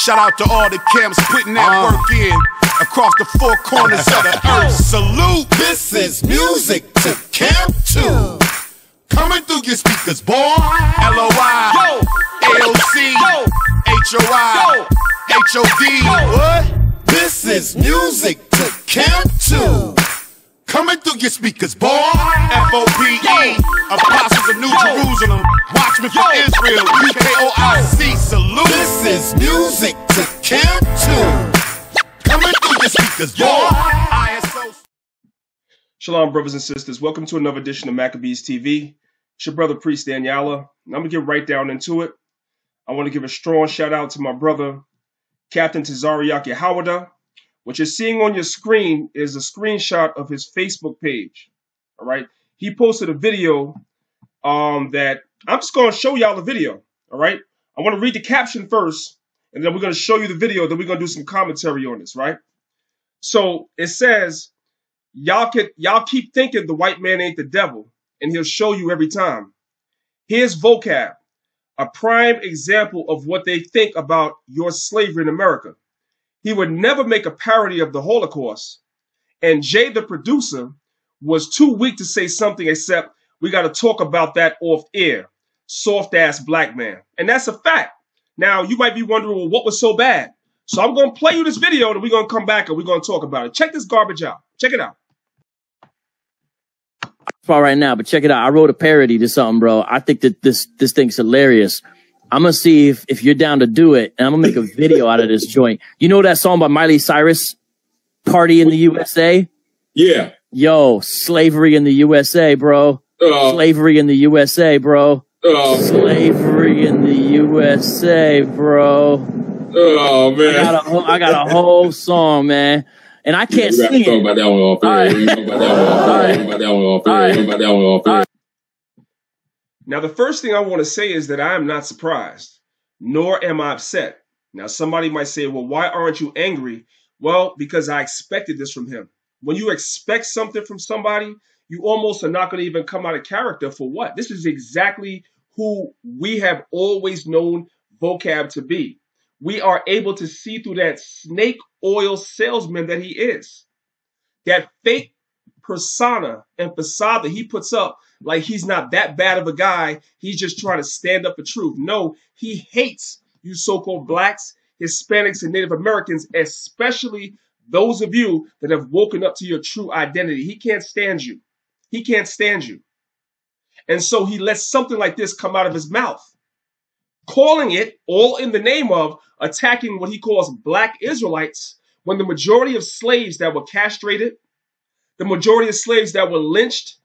Shout out to all the camps putting that work in across the four corners of the earth. Salute! This is music to camp to. Coming through your speakers, boy. LOI, AOC, HOI, HOD. What? This is music to camp to. Coming through your speakers, boy. FOPE, Apostles of New Jerusalem, Watchmen for Israel, UKOIC, salute. This is music to camp to. Coming through your speakers, boy. ISO. Shalom, brothers and sisters. Welcome to another edition of Maccabees TV. It's your brother, Priest Daniela. And I'm going to get right down into it. I want to give a strong shout out to my brother, Captain Tazariaki Hawada. What you're seeing on your screen is a screenshot of his Facebook page. All right. He posted a video that I'm just going to show y'all the video. All right. I want to read the caption first, and then we're going to show you the video. Then we're going to do some commentary on this. Right. So it says, y'all keep thinking the white man ain't the devil, and he'll show you every time. Here's Vocab, a prime example of what they think about your slavery in America. He would never make a parody of the Holocaust. And Jay, the producer, was too weak to say something except, we got to talk about that off air. Soft-ass black man. And that's a fact. Now, you might be wondering, well, what was so bad? So I'm going to play you this video, and we're going to come back, and we're going to talk about it. Check this garbage out. Check it out. Right now, but check it out. I wrote a parody to something, bro. I think that this thing's hilarious. I'm going to see if you're down to do it, and I'm going to make a video out of this joint. You know that song by Miley Cyrus, Party in the USA? Yeah. Yo, slavery in the USA, bro. Slavery in the USA, bro. Slavery in the USA, bro. Oh, man. I got a whole song, man. And I can't sing it. Talk about that one off air. Now, the first thing I want to say is that I am not surprised, nor am I upset. Now, somebody might say, well, why aren't you angry? Well, because I expected this from him. When you expect something from somebody, you almost are not going to even come out of character for what? This is exactly who we have always known Vocab to be. We are able to see through that snake oil salesman that he is. That fake persona and facade that he puts up like he's not that bad of a guy. He's just trying to stand up for truth. No, he hates you so-called blacks, Hispanics, and Native Americans, especially those of you that have woken up to your true identity. He can't stand you. He can't stand you. And so he lets something like this come out of his mouth, calling it all in the name of attacking what he calls black Israelites, when the majority of slaves that were castrated, the majority of slaves that were lynched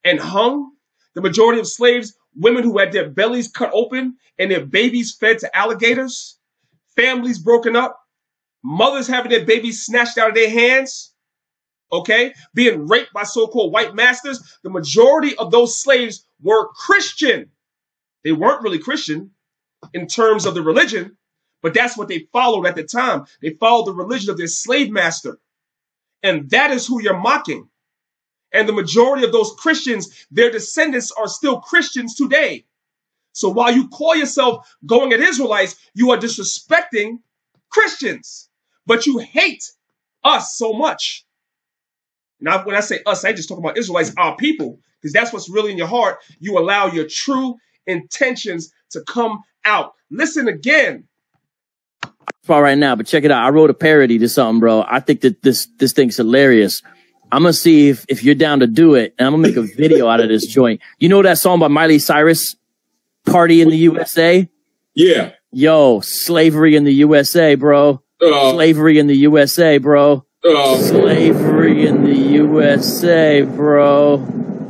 and hung, the majority of slaves, women who had their bellies cut open and their babies fed to alligators, families broken up, mothers having their babies snatched out of their hands, okay, being raped by so-called white masters. The majority of those slaves were Christian. They weren't really Christian in terms of the religion, but that's what they followed at the time. They followed the religion of their slave master. And that is who you're mocking. And the majority of those Christians, their descendants are still Christians today. So while you call yourself going at Israelites, you are disrespecting Christians. But you hate us so much. Now, when I say us, I ain't just talking about Israelites, our people, because that's what's really in your heart. You allow your true intentions to come out. Listen again. Right now, but check it out. I wrote a parody to something, bro. I think that this thing's hilarious. I'm going to see if you're down to do it, and I'm going to make a video out of this joint. You know that song by Miley Cyrus, Party in the USA? Yeah. Yo, slavery in the USA, bro. Slavery in the USA, bro. Slavery in the USA, bro.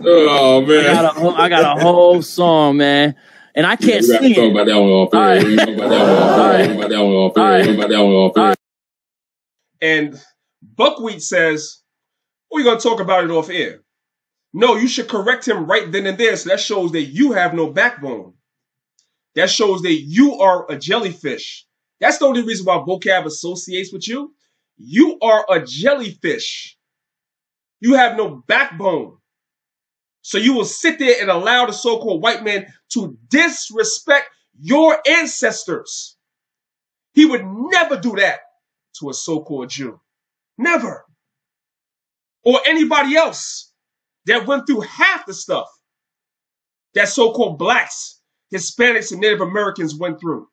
Oh, man. I got a whole song, man. And I can't sing it. Talk about that one off air. And Buckwheat says, we're going to talk about it off air. No, you should correct him right then and there. So that shows that you have no backbone. That shows that you are a jellyfish. That's the only reason why Vocab associates with you. You are a jellyfish. You have no backbone. So you will sit there and allow the so-called white man to disrespect your ancestors. He would never do that to a so-called Jew. Never. Or anybody else that went through half the stuff that so-called blacks, Hispanics, and Native Americans went through.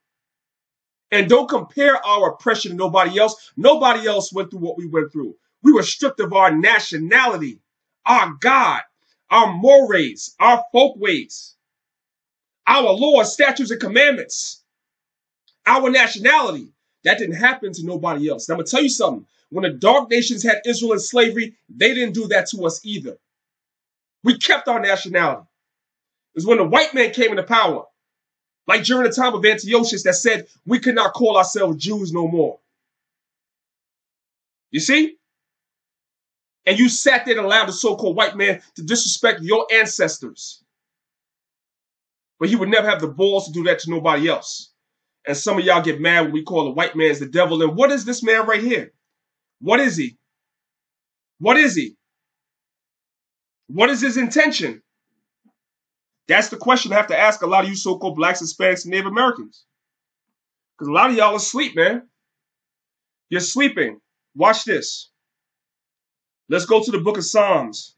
And don't compare our oppression to nobody else. Nobody else went through what we went through. We were stripped of our nationality, our God, our mores, our folkways, our laws, statutes, and commandments, our nationality. That didn't happen to nobody else. Now, I'm going to tell you something. When the dark nations had Israel in slavery, they didn't do that to us either. We kept our nationality. It was when the white man came into power, like during the time of Antiochus, that said we could not call ourselves Jews no more. You see? And you sat there and allowed the so-called white man to disrespect your ancestors. But he would never have the balls to do that to nobody else. And some of y'all get mad when we call the white man the devil. And what is this man right here? What is he? What is he? What is his intention? That's the question I have to ask a lot of you so-called blacks, Hispanics, and Native Americans. Because a lot of y'all are asleep, man. You're sleeping. Watch this. Let's go to the book of Psalms.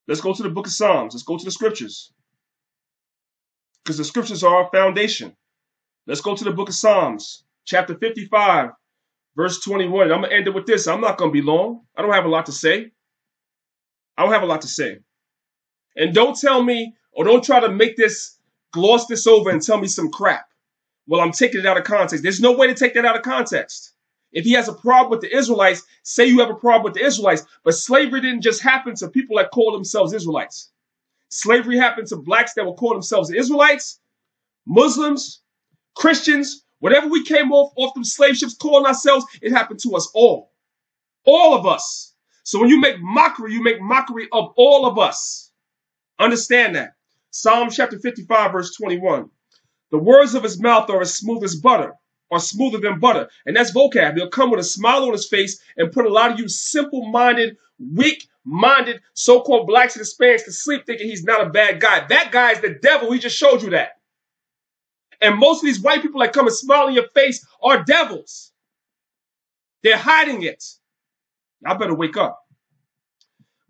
Let's go to the book of Psalms. Let's go to the scriptures. Because the scriptures are our foundation. Let's go to the book of Psalms, chapter 55, verse 21. And I'm going to end it with this. I'm not going to be long. I don't have a lot to say. I don't have a lot to say. And don't tell me, or don't try to make this, gloss this over and tell me some crap. Well, I'm taking it out of context. There's no way to take that out of context. If he has a problem with the Israelites, say you have a problem with the Israelites. But slavery didn't just happen to people that call themselves Israelites. Slavery happened to blacks that would call themselves Israelites, Muslims, Christians, whatever we came off them slave ships calling ourselves, it happened to us all. All of us. So when you make mockery of all of us. Understand that. Psalm chapter 55, verse 21. The words of his mouth are as smooth as butter, or smoother than butter. And that's vocab. He'll come with a smile on his face and put a lot of you simple-minded, weak-minded, so-called blacks and Hispanics to sleep thinking he's not a bad guy. That guy is the devil. He just showed you that. And most of these white people that come and smile in your face are devils. They're hiding it. I better wake up.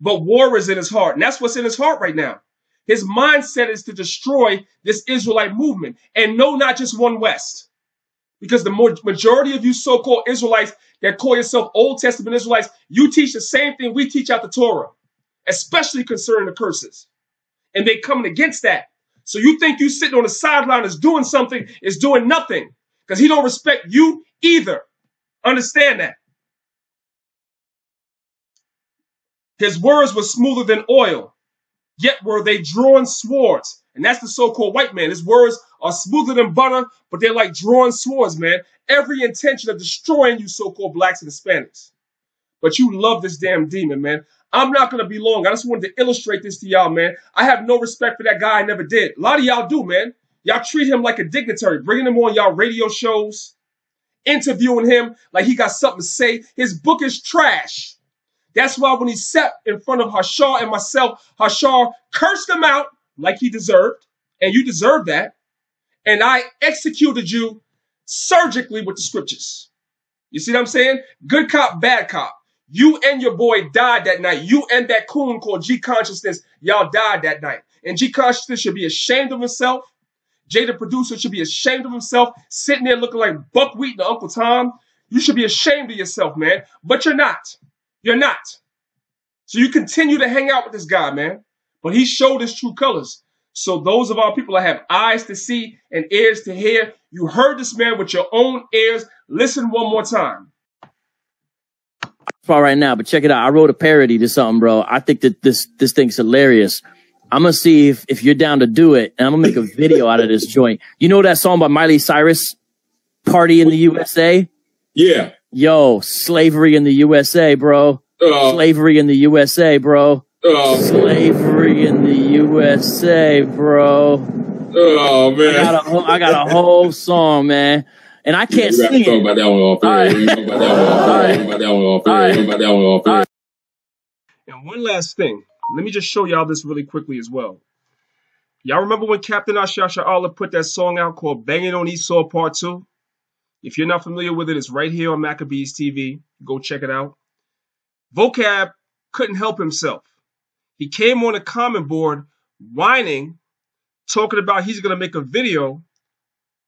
But war is in his heart. And that's what's in his heart right now. His mindset is to destroy this Israelite movement. And no, not just one West. Because the majority of you so-called Israelites that call yourself Old Testament Israelites, you teach the same thing we teach out the Torah. Especially concerning the curses. And they coming against that. So you think you sitting on the sideline is doing something, is doing nothing. Because he don't respect you either. Understand that. His words were smoother than oil, yet were they drawn swords. And that's the so-called white man. His words are smoother than butter, but they're like drawn swords, man. Every intention of destroying you so-called blacks and Hispanics. But you love this damn demon, man. I'm not going to be long. I just wanted to illustrate this to y'all, man. I have no respect for that guy. I never did. A lot of y'all do, man. Y'all treat him like a dignitary, bringing him on y'all radio shows, interviewing him like he got something to say. His book is trash. That's why when he sat in front of Hashar and myself, Hashar cursed him out like he deserved, and you deserve that. And I executed you surgically with the scriptures. You see what I'm saying? Good cop, bad cop. You and your boy died that night. You and that coon called G Consciousness, y'all died that night. And G Consciousness should be ashamed of himself. Jay, the producer, should be ashamed of himself, sitting there looking like Buckwheat and Uncle Tom. You should be ashamed of yourself, man. But you're not. You're not. So you continue to hang out with this guy, man. But he showed his true colors. So those of our people that have eyes to see and ears to hear, you heard this man with your own ears. Listen one more time. Far right now, but check it out. I wrote a parody to something, bro. I think that this thing's hilarious. I'm gonna see if you're down to do it, and I'm gonna make a video out of this joint. You know that song by Miley Cyrus, "Party in the USA"? Yeah. Yo, slavery in the USA, bro. Slavery in the USA, bro. Slavery in the USA, bro. Oh man, I got a whole song, man. And I can't sing it. About that one off air. And one last thing. Let me just show y'all this really quickly as well. Y'all remember when Captain Ashasha Allah put that song out called Banging on Esau Part 2? If you're not familiar with it, it's right here on Maccabees TV. Go check it out. Vocab couldn't help himself. He came on the comment board whining, talking about he's going to make a video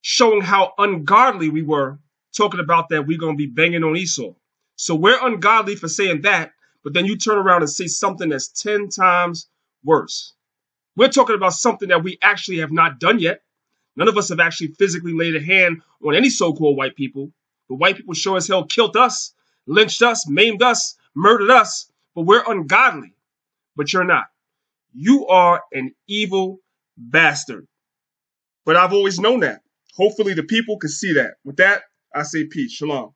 showing how ungodly we were, talking about that we're going to be banging on Esau. So we're ungodly for saying that, but then you turn around and say something that's 10 times worse. We're talking about something that we actually have not done yet. None of us have actually physically laid a hand on any so-called white people. The white people sure as hell killed us, lynched us, maimed us, murdered us, but we're ungodly. But you're not. You are an evil bastard. But I've always known that. Hopefully the people can see that. With that, I say peace. Shalom.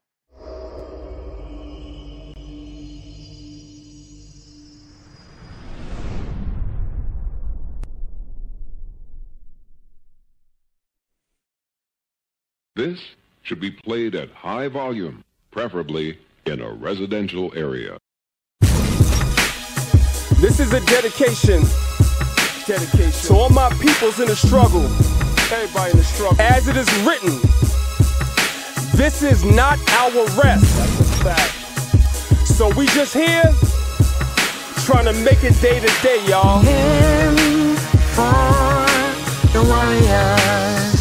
This should be played at high volume, preferably in a residential area. This is a dedication to all my peoples in the struggle. Everybody in the struggle. As it is written, this is not our rest. That's a fact. So we just here trying to make it day to day, y'all. Hymn for the warriors.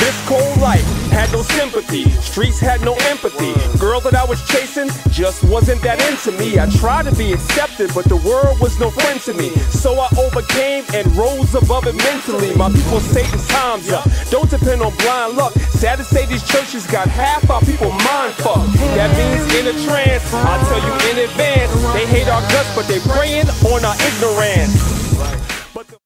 This cold life had no sympathy, streets had no empathy. Girl that I was chasing just wasn't that into me. I tried to be accepted, but the world was no friend to me. So I overcame and rose above it mentally. My people Satan's time's up. Don't depend on blind luck. Sad to say these churches got half our people mind fucked. That means in a trance, I'll tell you in advance. They hate our guts, but they preying on our ignorance.